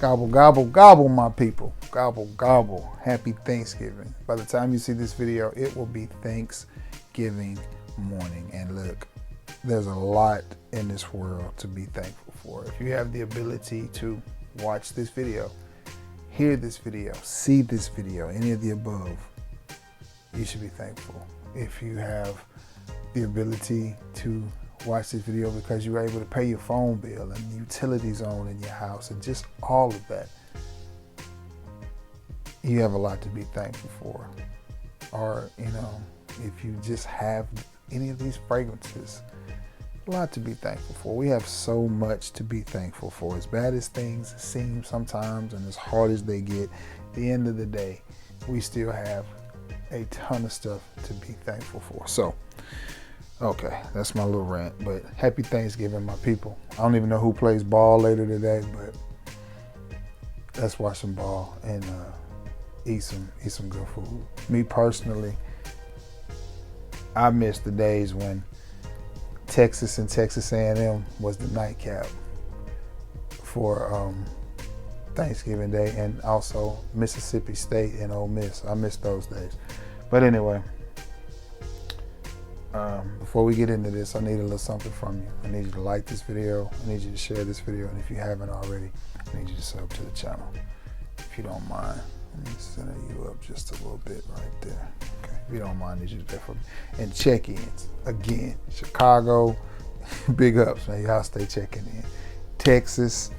Gobble, gobble, gobble, my people. Gobble, gobble. Happy Thanksgiving. By the time you see this video, it will be Thanksgiving morning. And look, there's a lot in this world to be thankful for. If you have the ability to watch this video, hear this video, see this video, any of the above, you should be thankful. If you have the ability to watch this video because you were able to pay your phone bill and the utilities on in your house and just all of that, you have a lot to be thankful for. Or, if you just have any of these fragrances, a lot to be thankful for. We have so much to be thankful for. As bad as things seem sometimes and as hard as they get, at the end of the day, we still have a ton of stuff to be thankful for. So, okay, that's my little rant, but happy Thanksgiving, my people. I don't even know who plays ball later today, but let's watch some ball and eat some good food. Me personally, I miss the days when Texas and Texas A&M was the nightcap for Thanksgiving Day, and also Mississippi State and Ole Miss. I miss those days. But anyway, before we get into this, I need a little something from you. I need you to like this video. I need you to share this video. And if you haven't already, I need you to sub to the channel. If you don't mind, let me center you up just a little bit right there. Okay, if you don't mind, I need you to do that for me. And check-ins. Again, Chicago, big ups, man. Y'all stay checking in. Texas,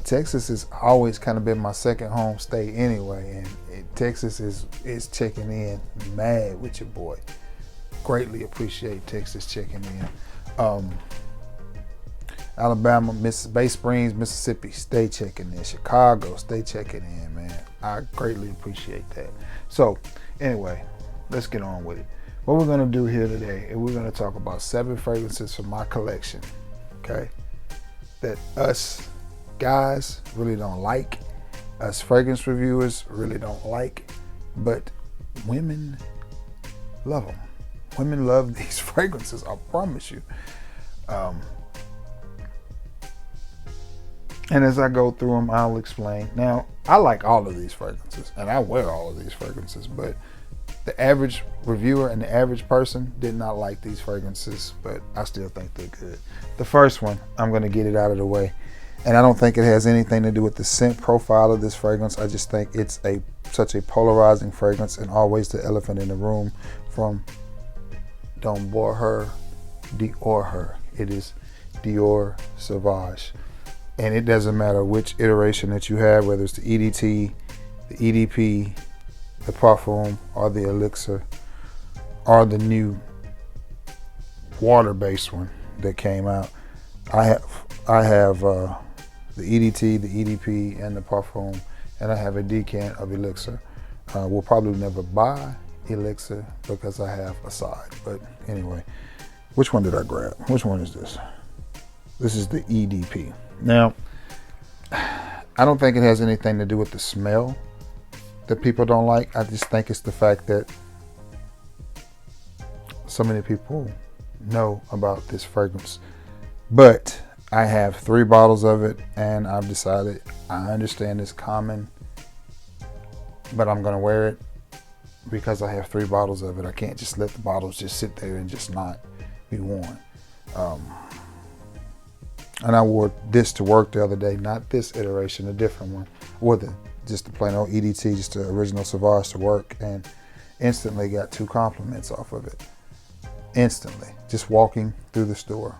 Texas has always kind of been my second home state anyway. And Texas is checking in mad with your boy. Greatly appreciate Texas checking in. Alabama, Bay Springs, Mississippi, stay checking in. Chicago, stay checking in, man. I greatly appreciate that. So, anyway, let's get on with it. What we're gonna do here today is we're gonna talk about 7 fragrances from my collection, okay? That us guys really don't like, us fragrance reviewers really don't like, but women love them. Women love these fragrances, I promise you. And as I go through them, I'll explain. Now, I like all of these fragrances, and I wear all of these fragrances, but the average reviewer and the average person did not like these fragrances, but I still think they're good. The first one, I'm going to get it out of the way, and I don't think it has anything to do with the scent profile of this fragrance. I just think it's such a polarizing fragrance, and always the elephant in the room from Don't Bore Her, Dior Her. It is Dior Sauvage. And it doesn't matter which iteration that you have, whether it's the EDT, the EDP, the Parfum, or the Elixir, or the new water-based one that came out. I have the EDT, the EDP, and the Parfum, and I have a decant of Elixir. We'll probably never buy Elixir because I have a side. But anyway, which one did I grab? Which one is this? This is the EDP. Now, I don't think it has anything to do with the smell that people don't like. I just think it's the fact that so many people know about this fragrance. But I have 3 bottles of it, and I've decided, I understand it's common, but I'm going to wear it because I have 3 bottles of it. I can't just let the bottles just sit there and just not be worn. And I wore this to work the other day, not this iteration, a different one. I wore just the plain old EDT, just the original Sauvage to work, and instantly got 2 compliments off of it. Instantly, just walking through the store.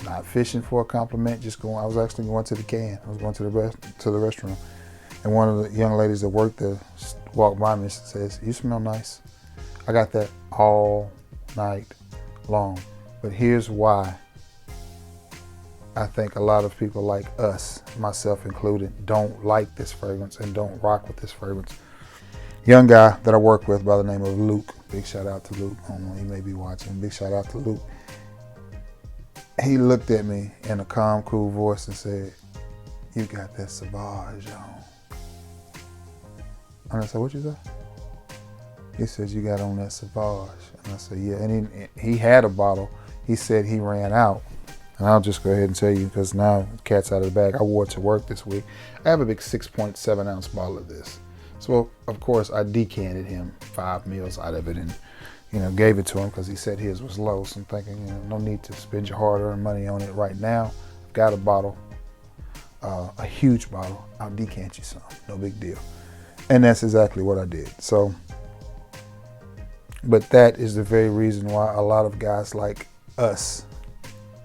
Not fishing for a compliment, just going. I was actually going to the can. I was going to the restroom. And one of the young ladies that worked there walked by me and says, "You smell nice." I got that all night long. But here's why I think a lot of people like us, myself included, don't like this fragrance and don't rock with this fragrance. Young guy that I work with by the name of Luke. Big shout out to Luke. I don't know, he may be watching. Big shout out to Luke. He looked at me in a calm, cool voice and said, "You got that Sauvage on." And I said, "What you say?" He said, "You got on that Sauvage." And I said, "Yeah." And he had a bottle. He said he ran out. And I'll just go ahead and tell you, because now the cat's out of the bag. I wore it to work this week. I have a big 6.7 ounce bottle of this. So, of course, I decanted him 5 mils out of it and, gave it to him because he said his was low. So I'm thinking, no need to spend your hard-earned money on it right now. I've got a bottle, a huge bottle. I'll decant you some. No big deal. And that's exactly what I did. So, but that is the very reason why a lot of guys like us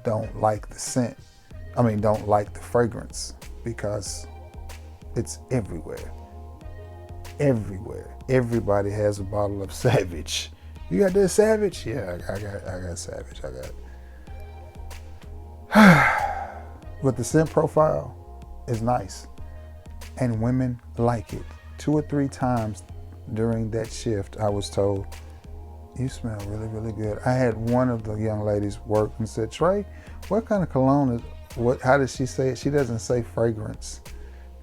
don't like the scent. Don't like the fragrance, because it's everywhere. Everywhere. Everybody has a bottle of Savage. You got this Savage? Yeah, I got Savage. I got it. But the scent profile is nice, and women like it. 2 or 3 times during that shift, I was told, "You smell really, really good." I had one of the young ladies work and said, "Trey, what kind of cologne is, how does she say it? She doesn't say fragrance.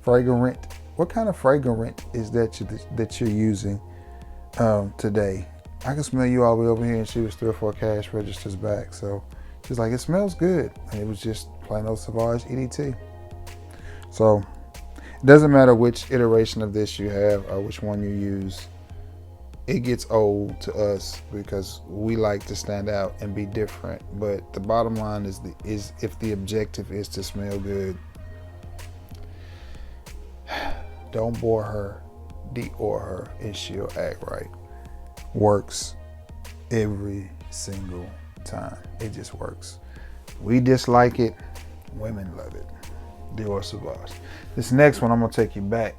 Fragrant. What kind of fragrant is that you're using today? I can smell you all the way over here." And she was 3 or 4 cash registers back. So she's like, "It smells good." And it was just plain old Sauvage EDT. So it doesn't matter which iteration of this you have or which one you use. It gets old to us because we like to stand out and be different. But the bottom line is if the objective is to smell good, don't bore her, Dior her, and she'll act right. Works every single time. It just works. We dislike it. Women love it. Dior Sauvage. This next one, I'm going to take you back.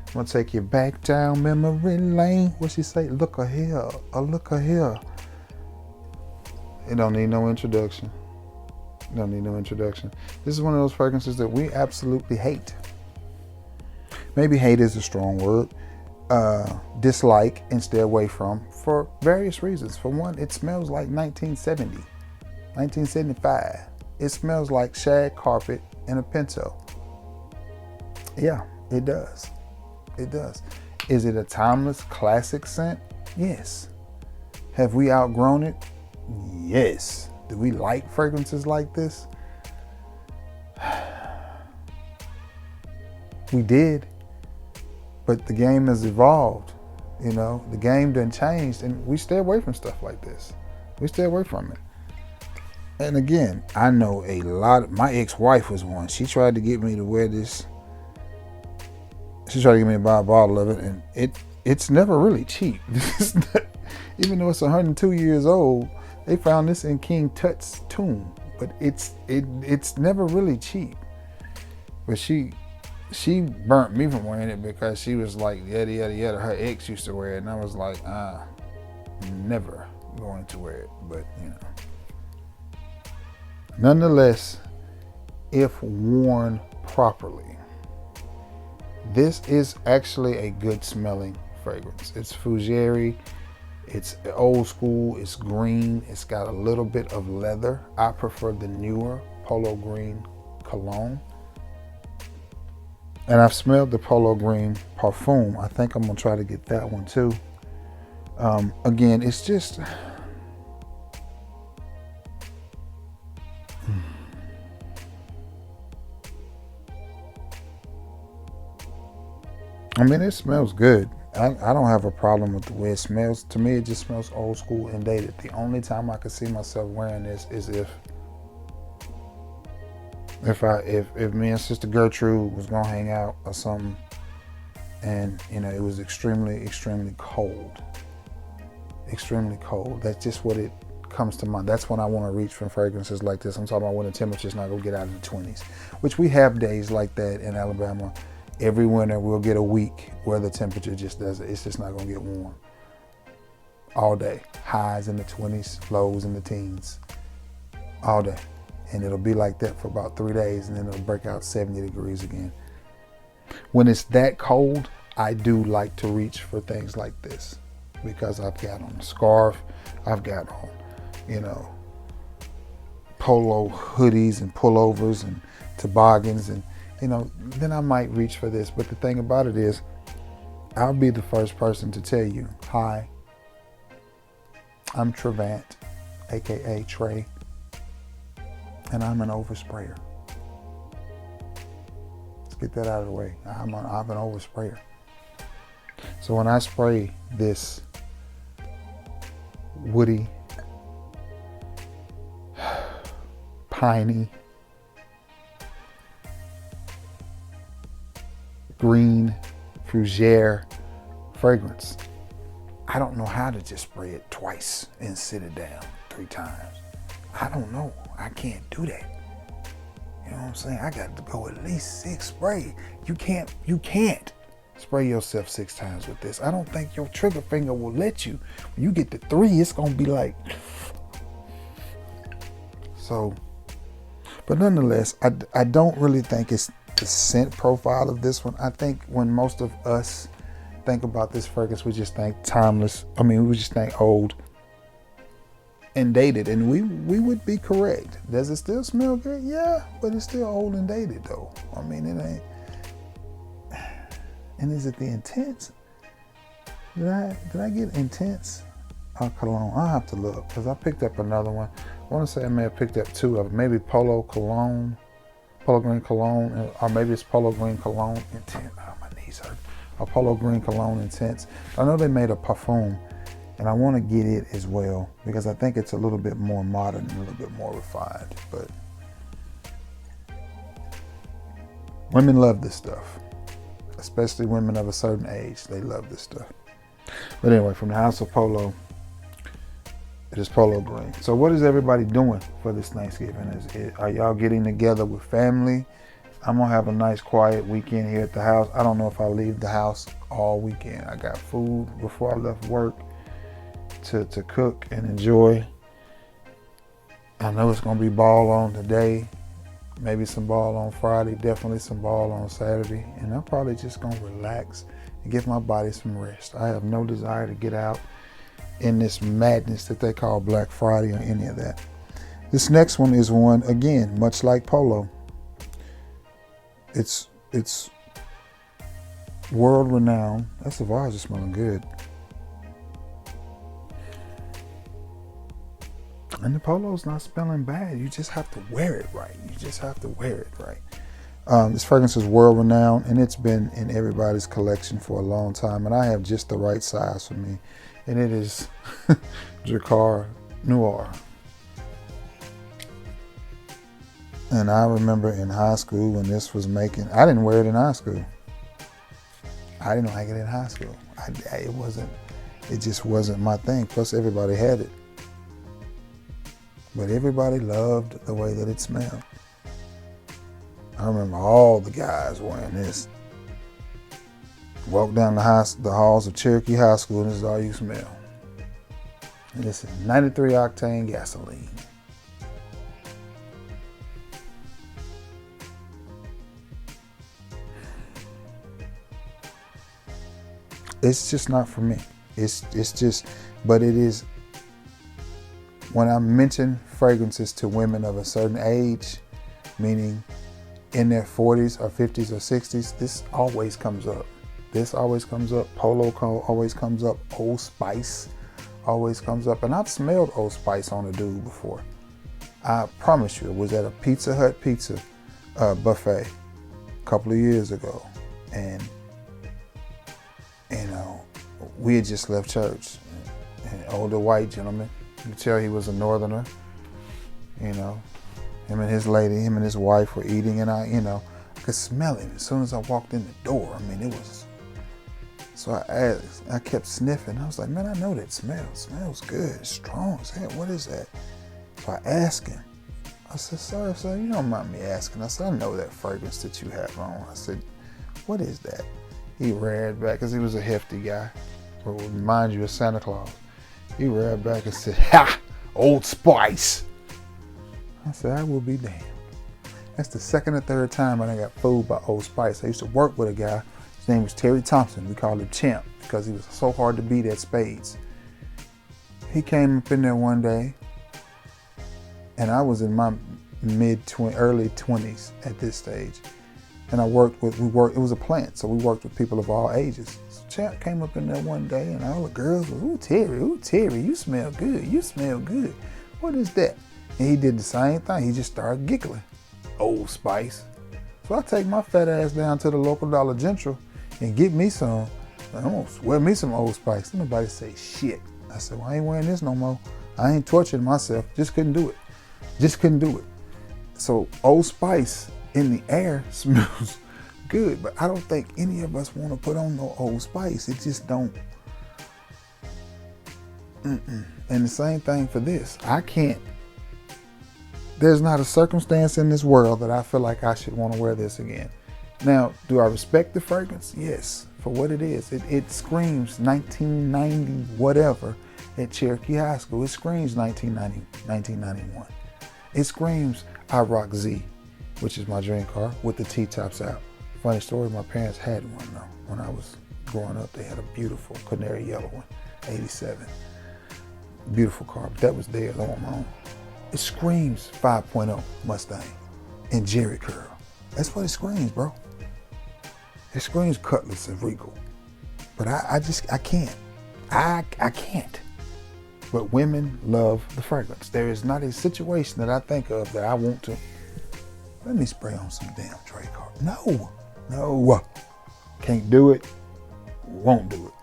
I'm going to take you back down memory lane. What she say? Look here. Look here. It don't need no introduction. Don't need no introduction. This is one of those fragrances that we absolutely hate. Maybe hate is a strong word. Dislike and stay away from for various reasons. For one, it smells like 1970, 1975. It smells like shag carpet and a Pinto. Yeah, it does. It does. Is it a timeless classic scent? Yes. Have we outgrown it? Yes. Do we like fragrances like this? We did. But the game has evolved. The game done changed, and we stay away from stuff like this. We stay away from it. And again, I know a lot. My ex-wife was one. She tried to get me to wear this. She tried to get me to buy a bottle of it, and it's never really cheap. Even though it's 102 years old, they found this in King Tut's tomb. But it's never really cheap. But she burnt me from wearing it because she was like, yada, yada, yada. Her ex used to wear it. And I was like, never going to wear it. But, nonetheless, if worn properly, this is actually a good smelling fragrance. It's Fougere. It's old school. It's green. It's got a little bit of leather. I prefer the newer Polo Green cologne. And I've smelled the Polo Green Parfum. I think I'm going to try to get that one too. Again, it's just... it smells good. I don't have a problem with the way it smells. To me, it just smells old school and dated. The only time I could see myself wearing this is if me and Sister Gertrude was gonna hang out or something, and it was extremely, extremely cold. Extremely cold. That's just what it comes to mind. That's when I want to reach for fragrances like this. I'm talking about when the temperature's not gonna get out of the 20s, which we have days like that in Alabama. Every winter we'll get a week where the temperature just doesn't. It's just not gonna get warm all day. Highs in the 20s, lows in the teens, all day. And it'll be like that for about 3 days, and then it'll break out 70 degrees again. When it's that cold, I do like to reach for things like this because I've got on a scarf, I've got on, polo hoodies and pullovers and toboggans, and then I might reach for this. But the thing about it is, I'll be the first person to tell you, hi, I'm Trevant, aka Trey. and I'm an oversprayer. Let's get that out of the way. I'm an oversprayer. So when I spray this woody, piney, green fougere fragrance, I don't know how to just spray it twice and sit it down 3 times. I don't know. I can't do that. You know what I'm saying? I got to go at least 6 spray. You can't spray yourself 6 times with this. I don't think your trigger finger will let you. When you get to 3, it's gonna be like. So, but nonetheless, I don't really think it's the scent profile of this one. I think when most of us think about this fragrance, we just think timeless. I mean, we just think old and dated, and we would be correct. Does it still smell good? Yeah, but it's still old and dated though. I mean, it ain't. And is it the Intense? Did I get Intense cologne? I'll have to look, because I picked up another one. I want to say I may have picked up 2 of them. Maybe Polo Green Cologne, or maybe it's Polo Green Cologne Intense. Oh, my knees hurt. Or Polo Green Cologne Intense. I know they made a parfum, and I want to get it as well, because I think it's a little bit more modern and a little bit more refined. But women love this stuff, especially women of a certain age. They love this stuff. But anyway, from the House of Polo, it is Polo Green. So what is everybody doing for this Thanksgiving? Are y'all getting together with family? I'm going to have a nice quiet weekend here at the house. I don't know if I'll leave the house all weekend. I got food before I left work to cook and enjoy. I know it's going to be ball on today. Maybe some ball on Friday. Definitely some ball on Saturday. And I'm probably just going to relax and give my body some rest. I have no desire to get out in this madness that they call Black Friday or any of that. This next one is one, again, much like Polo. It's world renowned. That Sauvage is smelling good. And the Polo's not smelling bad. You just have to wear it right. This fragrance is world renowned, and it's been in everybody's collection for a long time. And I have just the right size for me. And it is Drakkar Noir. And I remember in high school when this was making, I didn't wear it in high school. I didn't like it in high school. It just wasn't my thing. Plus everybody had it. But everybody loved the way that it smelled. I remember all the guys wearing this. Walk down the halls of Cherokee High School, and this is all you smell. And this is 93 octane gasoline. It's just not for me. It's just, but it is. When I mention fragrances to women of a certain age, meaning in their 40s or 50s or 60s, this always comes up. Polo always comes up. Old Spice always comes up. And I've smelled Old Spice on a dude before. I promise you, it was at a Pizza Hut pizza buffet a couple of years ago. And, you know, we had just left church. An older white gentleman. You could tell he was a northerner. You know, him and his wife were eating, and I could smell it as soon as I walked in the door. I mean, it was. So I kept sniffing. I was like, man, I know that smell. It smells good. It's strong as hell. What is that? So I asked him. I said, sir, you don't mind me asking. I said, I know that fragrance that you have on. I said, what is that? He read back, because he was a hefty guy. Or would remind you of Santa Claus. He read back and said, ha, Old Spice. I said, I will be damned. That's the second or third time I got fooled by Old Spice. I used to work with a guy. His name was Terry Thompson. We called him Champ because he was so hard to beat at spades. He came up in there one day, and I was in my early 20s at this stage. And it was a plant, so we worked with people of all ages. So Champ came up in there one day, and all the girls was, ooh, Terry, you smell good. What is that? And he did the same thing. He just started giggling. Old Spice. So I take my fat ass down to the local Dollar General and get me some. I'm gonna wear me some Old Spice. Nobody say shit. I said, well, I ain't wearing this no more. I ain't torturing myself. Just couldn't do it. Just couldn't do it. So Old Spice in the air smells good, but I don't think any of us want to put on no Old Spice. It just don't. And the same thing for this. I can't. There's not a circumstance in this world that I feel like I should want to wear this again. Now, do I respect the fragrance? Yes, for what it is. It screams 1990 whatever at Cherokee High School. It screams 1991. It screams I Rock Z, which is my dream car, with the T-tops out. Funny story, my parents had one though. When I was growing up, they had a beautiful canary yellow one, 87. Beautiful car, but that was theirs on my own. It screams 5.0 Mustang and Jerry curl. That's what it screams, bro. It screams Cutlass and Regal. But I can't. I can't. But women love the fragrance. There is not a situation that I think of that I want to. Let me spray on some damn Dre car. No. Can't do it. Won't do it.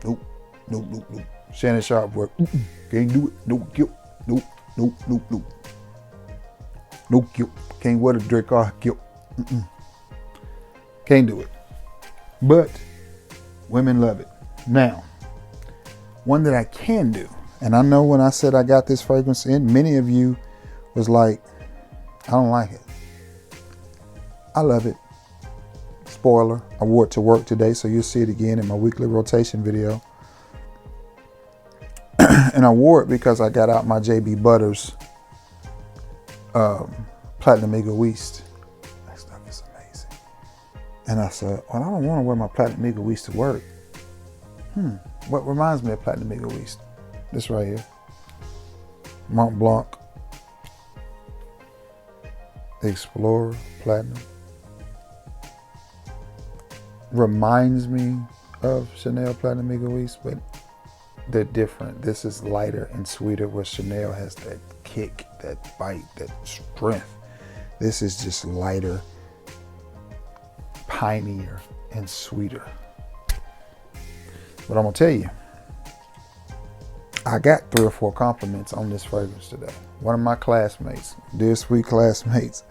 Nope. Shannon Sharp work. Can't do it. No guilt. Nope. No guilt. Can't wear the Dre car. Guilt. Can't do it. But women love it. Now, one that I can do, and I know when I said I got this fragrance in, many of you was like, I don't like it. I love it. Spoiler, I wore it to work today, so you'll see it again in my weekly rotation video. And I wore it because I got out my JB Butters Platinum Egoist. That stuff is amazing. And I said, well, I don't want to wear my Platinum Egoist to work. What reminds me of Platinum Egoist? This right here. Mont Blanc Explorer Platinum. Reminds me of Chanel Platinum Egoist, but they're different. This is lighter and sweeter, where Chanel has that kick, that bite, that strength. This is just lighter, pinier, and sweeter. But I'm gonna tell you, I got 3 or 4 compliments on this fragrance today. One of my classmates, dear sweet classmates,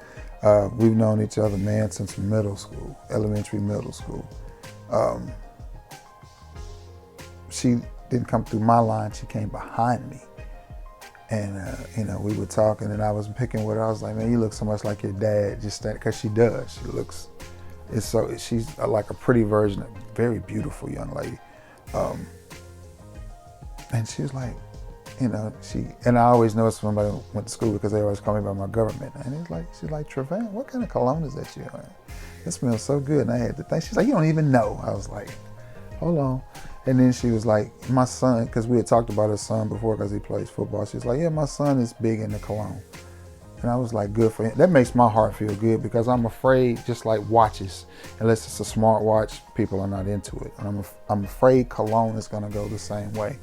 we've known each other, man, since middle school, elementary, middle school. She didn't come through my line, she came behind me. And, we were talking and I was picking with her. I was like, man, you look so much like your dad, just that, because she does. She's like a pretty version of a very beautiful young lady. And she was like, and I always know somebody went to school because they always call me by my government. And she's like, Trevan, what kind of cologne is that you're wearing? It smells so good. And I had to think, she's like, you don't even know. I was like, hold on. And then she was like, my son, because we had talked about her son before because he plays football. She's like, yeah, my son is big into cologne. And I was like, good for him. That makes my heart feel good because I'm afraid, just like watches, unless it's a smart watch, people are not into it. And I'm afraid cologne is going to go the same way.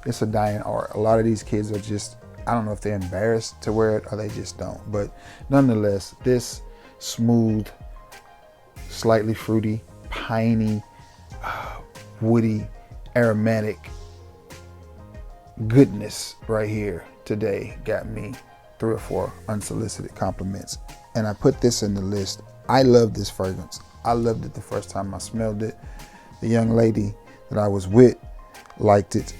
It's a dying art. A lot of these kids are just, I don't know if they're embarrassed to wear it or they just don't. But nonetheless, this smooth, slightly fruity, piney, woody, aromatic goodness right here today got me 3 or 4 unsolicited compliments. And I put this in the list. I love this fragrance. I loved it the first time I smelled it. The young lady that I was with liked it.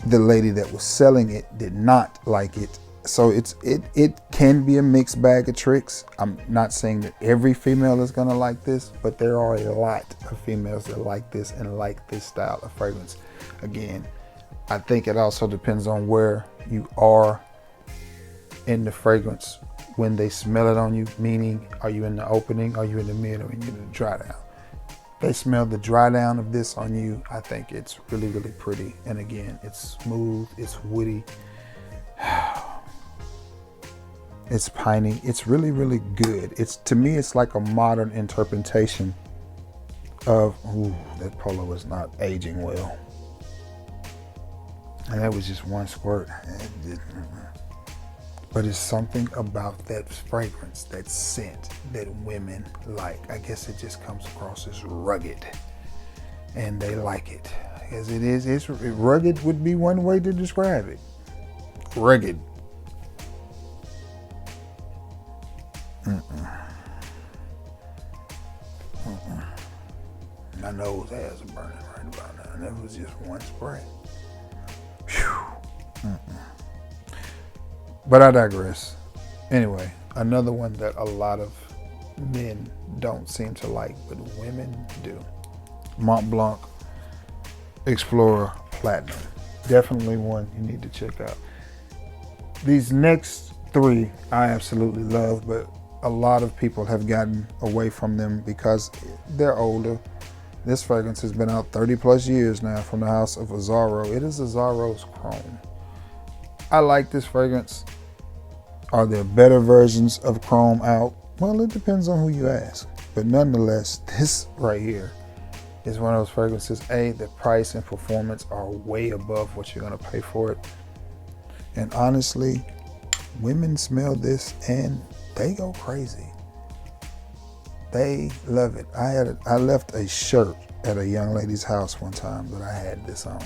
The lady that was selling it did not like it. So it can be a mixed bag of tricks. I'm not saying that every female is gonna like this, but there are a lot of females that like this and like this style of fragrance. Again, I think it also depends on where you are in the fragrance when they smell it on you, meaning are you in the opening, are you in the mid, or are you in the dry down? If they smell the dry down of this on you, I think it's really, really pretty. And again, it's smooth, it's woody, it's piney, it's really, really good. To me, it's like a modern interpretation of, ooh, that polo is not aging well. And that was just one squirt. But it's something about that fragrance, that scent that women like. I guess it just comes across as rugged. And they like it. As it is, rugged would be one way to describe it. Rugged. My nose has a burning right about now. And that was just one spray. But I digress. Anyway, another one that a lot of men don't seem to like, but women do. Mont Blanc Explorer Platinum. Definitely one you need to check out. These next three I absolutely love, but a lot of people have gotten away from them because they're older. This fragrance has been out 30 plus years now from the house of Azzaro. It is Azzaro's Chrome. I like this fragrance. Are there better versions of Chrome out? Well, it depends on who you ask. But nonetheless, this right here is one of those fragrances. The price and performance are way above what you're going to pay for it. And honestly, women smell this and they go crazy. They love it. I left a shirt at a young lady's house one time that I had this on.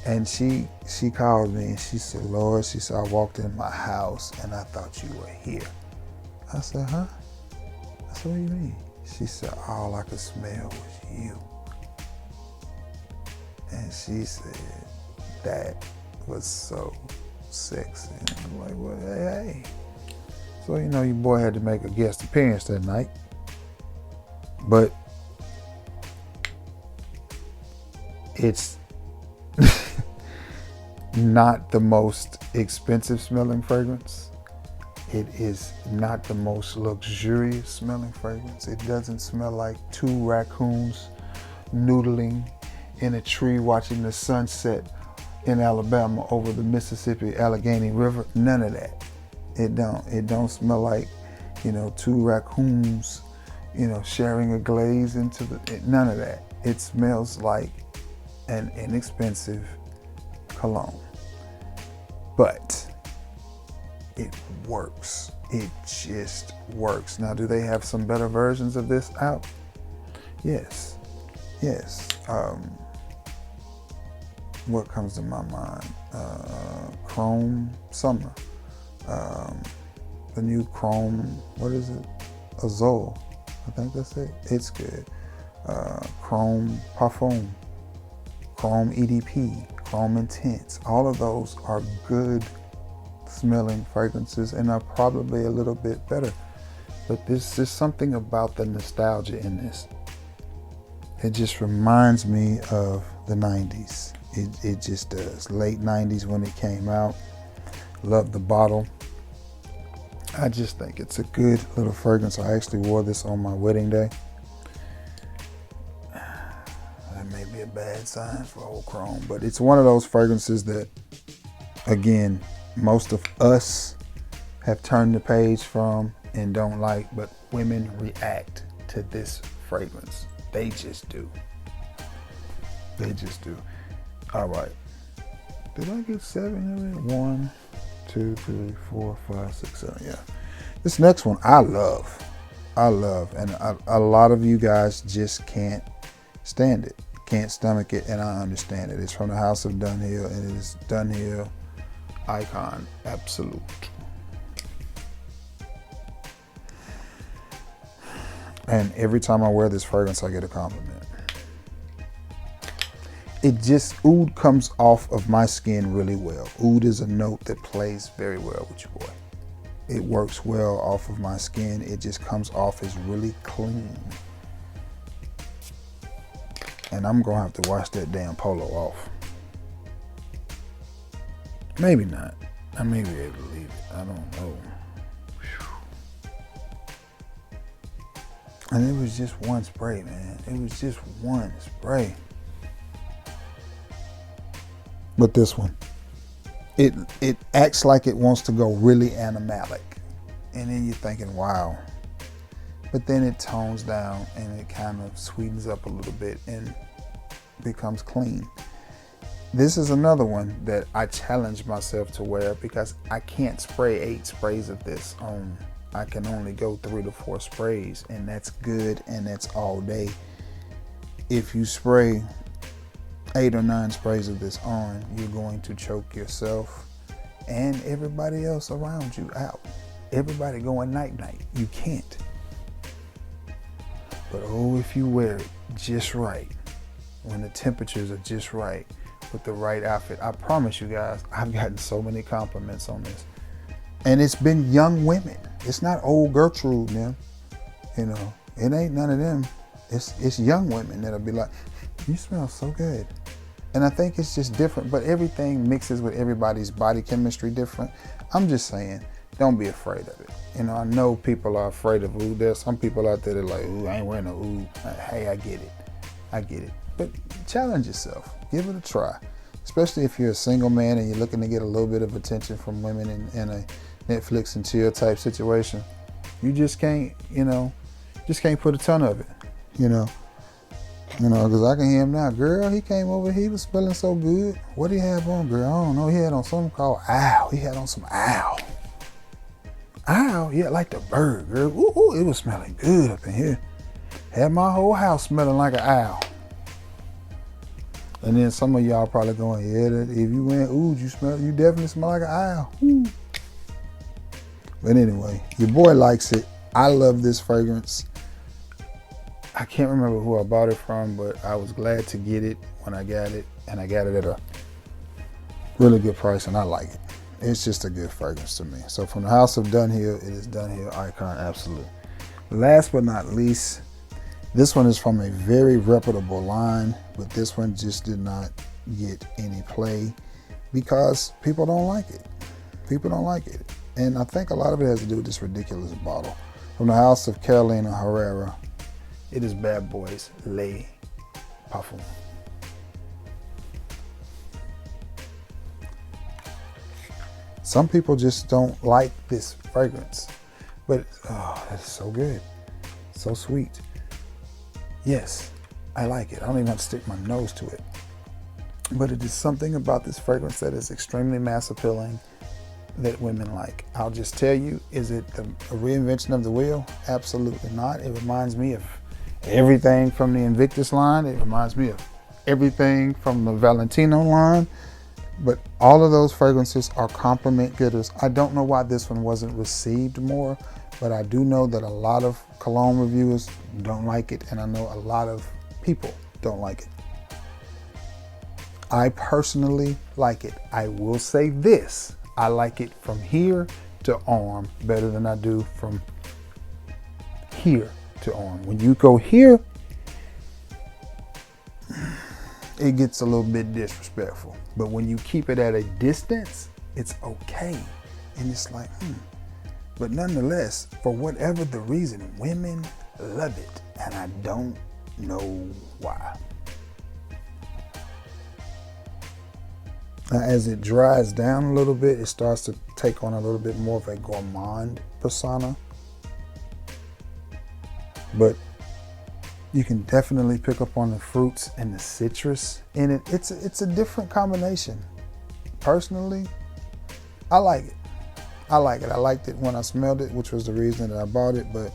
And she called me and she said, Lord, she said, I walked in my house and I thought you were here. I said, huh? I said, what do you mean? She said, all I could smell was you. And she said, that was so sexy. And I'm like, well, hey. So, you know, your boy had to make a guest appearance that night. But it's not the most expensive smelling fragrance. It is not the most luxurious smelling fragrance. It doesn't smell like two raccoons noodling in a tree watching the sunset in Alabama over the Mississippi Allegheny River. None of that. It don't smell like, you know, two raccoons, you know, sharing a glaze into none of that. It smells like an inexpensive cologne. But it works. It just works. Now, do they have some better versions of this out? Yes. What comes to my mind? Chrome Summer. The new Chrome, what is it? Azul. I think that's it. It's good. Chrome Parfum. Chrome EDP. Chrome Intense. All of those are good smelling fragrances and are probably a little bit better. But this is something about the nostalgia in this. It just reminds me of the 90s. It just does. Late 90s when it came out. Love the bottle. I just think it's a good little fragrance. I actually wore this on my wedding day. That may be a bad sign for old Chrome, but it's one of those fragrances that, again, most of us have turned the page from and don't like, but women react to this fragrance. They just do. They just do. All right. Did I get 7 of it? 1, 2, 3, 4, 5, 6, 7. Yeah. This next one I love. And a lot of you guys just can't stand it. Can't stomach it, and I understand it. It's from the house of Dunhill, and it is Dunhill Icon Absolute. And every time I wear this fragrance, I get a compliment. Oud comes off of my skin really well. Oud is a note that plays very well with your boy. It works well off of my skin. It just comes off as really clean. And I'm gonna have to wash that damn polo off. Maybe not. I may be able to leave it. I don't know. Whew. And it was just one spray, man. It was just one spray. But this one, it acts like it wants to go really animalic. And then you're thinking, wow. But then it tones down and it kind of sweetens up a little bit and becomes clean. This is another one that I challenge myself to wear because I can't spray 8 sprays of this on. I can only go 3 to 4 sprays, and that's good, and that's all day. If you spray 8 or 9 sprays of this on, you're going to choke yourself and everybody else around you out. Everybody going night-night. You can't. But oh, if you wear it just right, when the temperatures are just right, with the right outfit, I promise you guys, I've gotten so many compliments on this. And it's been young women. It's not old Gertrude, man. You know, it ain't none of them. It's young women that'll be like, you smell so good. And I think it's just different, but everything mixes with everybody's body chemistry different. I'm just saying, don't be afraid of it. You know, I know people are afraid of ooh. There's some people out there that are like, ooh, I ain't wearing no ooh. Hey, I get it. But challenge yourself. Give it a try. Especially if you're a single man and you're looking to get a little bit of attention from women in a Netflix and chill type situation. You just can't, put a ton of it, because I can hear him now. Girl, he came over, he was smelling so good. What did he have on, girl? I don't know. He had on something called owl. He had on some owl. Owl? Yeah, like the bird, girl. Ooh, it was smelling good up in here. Had my whole house smelling like an owl. And then some of y'all probably going, yeah, if you went oud, you definitely smell like an owl. Ooh. But anyway, your boy likes it. I love this fragrance. I can't remember who I bought it from, but I was glad to get it when I got it. And I got it at a really good price, and I like it. It's just a good fragrance to me. So from the House of Dunhill, it is Dunhill Icon Absolute. Last but not least, this one is from a very reputable line, but this one just did not get any play because people don't like it. People don't like it. And I think a lot of it has to do with this ridiculous bottle. From the House of Carolina Herrera, it is Bad Boys Le Parfum. Some people just don't like this fragrance, but it's so good, so sweet. Yes, I like it. I don't even have to stick my nose to it. But it is something about this fragrance that is extremely mass appealing that women like. I'll just tell you, is it a reinvention of the wheel? Absolutely not. It reminds me of everything from the Invictus line. It reminds me of everything from the Valentino line. But all of those fragrances are compliment getters. I don't know why this one wasn't received more, but I do know that a lot of cologne reviewers don't like it, and I know a lot of people don't like it. I personally like it. I will say this, I like it from here to arm better than I do from here to arm. When you go here, it gets a little bit disrespectful. But when you keep it at a distance, it's okay. And it's like, But nonetheless, for whatever the reason, women love it. And I don't know why. Now, as it dries down a little bit, it starts to take on a little bit more of a gourmand persona. But you can definitely pick up on the fruits and the citrus in it. It's a different combination. Personally, I like it. I like it. I liked it when I smelled it, which was the reason that I bought it, but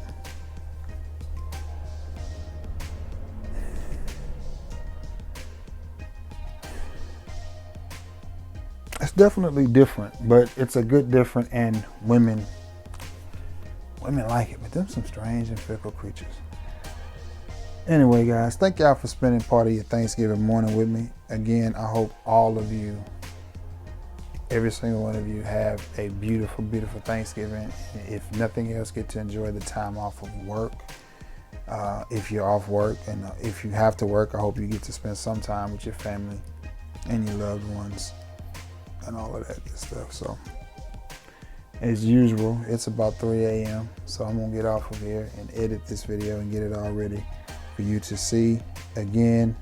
it's definitely different, but it's a good different, and women like it, but them some strange and fickle creatures. Anyway, guys, thank y'all for spending part of your Thanksgiving morning with me. Again, I hope all of you, every single one of you, have a beautiful, beautiful Thanksgiving. If nothing else, get to enjoy the time off of work. If you're off work, and if you have to work, I hope you get to spend some time with your family and your loved ones and all of that good stuff. So, as usual, it's about 3 a.m. So I'm gonna get off of here and edit this video and get it all ready for you to see. Again,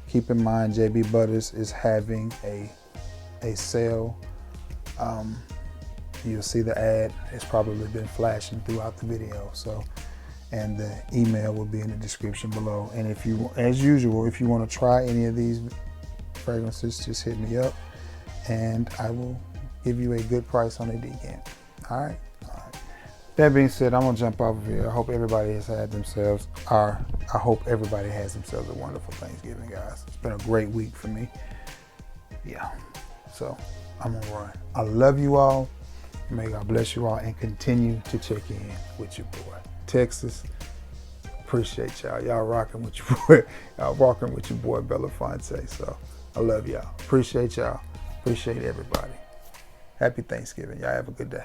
keep in mind JB Butters is having a sale. You'll see the ad. It's probably been flashing throughout the video. So, and the email will be in the description below. And if you, as usual, if you want to try any of these fragrances, just hit me up and I will give you a good price on a decant. All right. That being said, I'm gonna jump off of here. I hope everybody has themselves a wonderful Thanksgiving, guys. It's been a great week for me. Yeah. So I'm gonna run. I love you all. May God bless you all and continue to check in with your boy. Texas. Appreciate y'all. Y'all rocking with your boy. Y'all rocking with your boy Belafonte. So I love y'all. Appreciate y'all. Appreciate everybody. Happy Thanksgiving. Y'all have a good day.